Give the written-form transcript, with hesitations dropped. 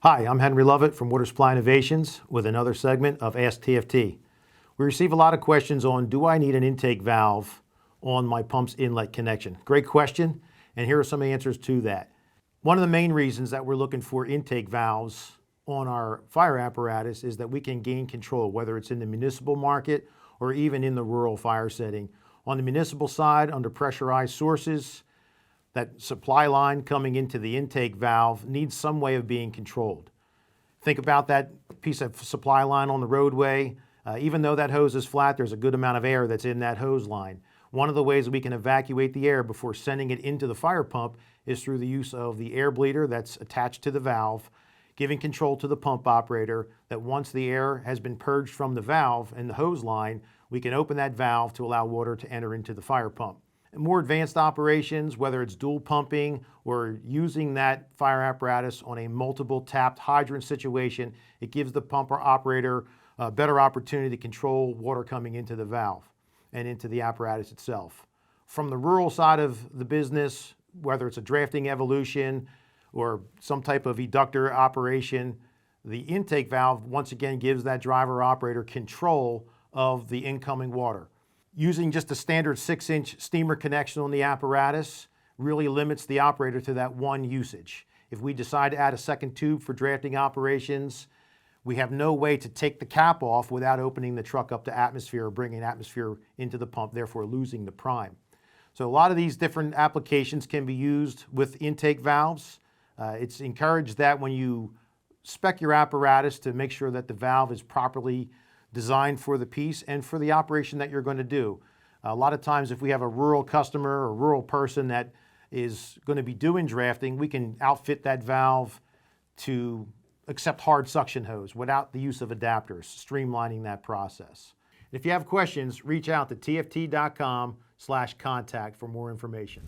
Hi, I'm Henry Lovett from Water Supply Innovations with another segment of Ask TFT. We receive a lot of questions on, do I need an intake valve on my pump's inlet connection? Great question, and here are some answers to that. One of the main reasons that we're looking for intake valves on our fire apparatus is that we can gain control, whether it's in the municipal market or even in the rural fire setting. On the municipal side, under pressurized sources, that supply line coming into the intake valve needs some way of being controlled. Think about that piece of supply line on the roadway. Even though that hose is flat, there's a good amount of air that's in that hose line. One of the ways we can evacuate the air before sending it into the fire pump is through the use of the air bleeder that's attached to the valve, giving control to the pump operator that once the air has been purged from the valve and the hose line, we can open that valve to allow water to enter into the fire pump. More advanced operations, whether it's dual pumping or using that fire apparatus on a multiple tapped hydrant situation, it gives the pumper operator a better opportunity to control water coming into the valve and into the apparatus itself. From the rural side of the business, whether it's a drafting evolution or some type of eductor operation, the intake valve once again gives that driver operator control of the incoming water. Using just a standard 6-inch steamer connection on the apparatus really limits the operator to that one usage. If we decide to add a second tube for drafting operations, we have no way to take the cap off without opening the truck up to atmosphere or bringing atmosphere into the pump, therefore losing the prime. So a lot of these different applications can be used with intake valves. It's encouraged that when you spec your apparatus to make sure that the valve is properly designed for the piece and for the operation that you're going to do. A lot of times if we have a rural customer or rural person that is going to be doing drafting, we can outfit that valve to accept hard suction hose without the use of adapters, streamlining that process. If you have questions, reach out to tft.com/contact for more information.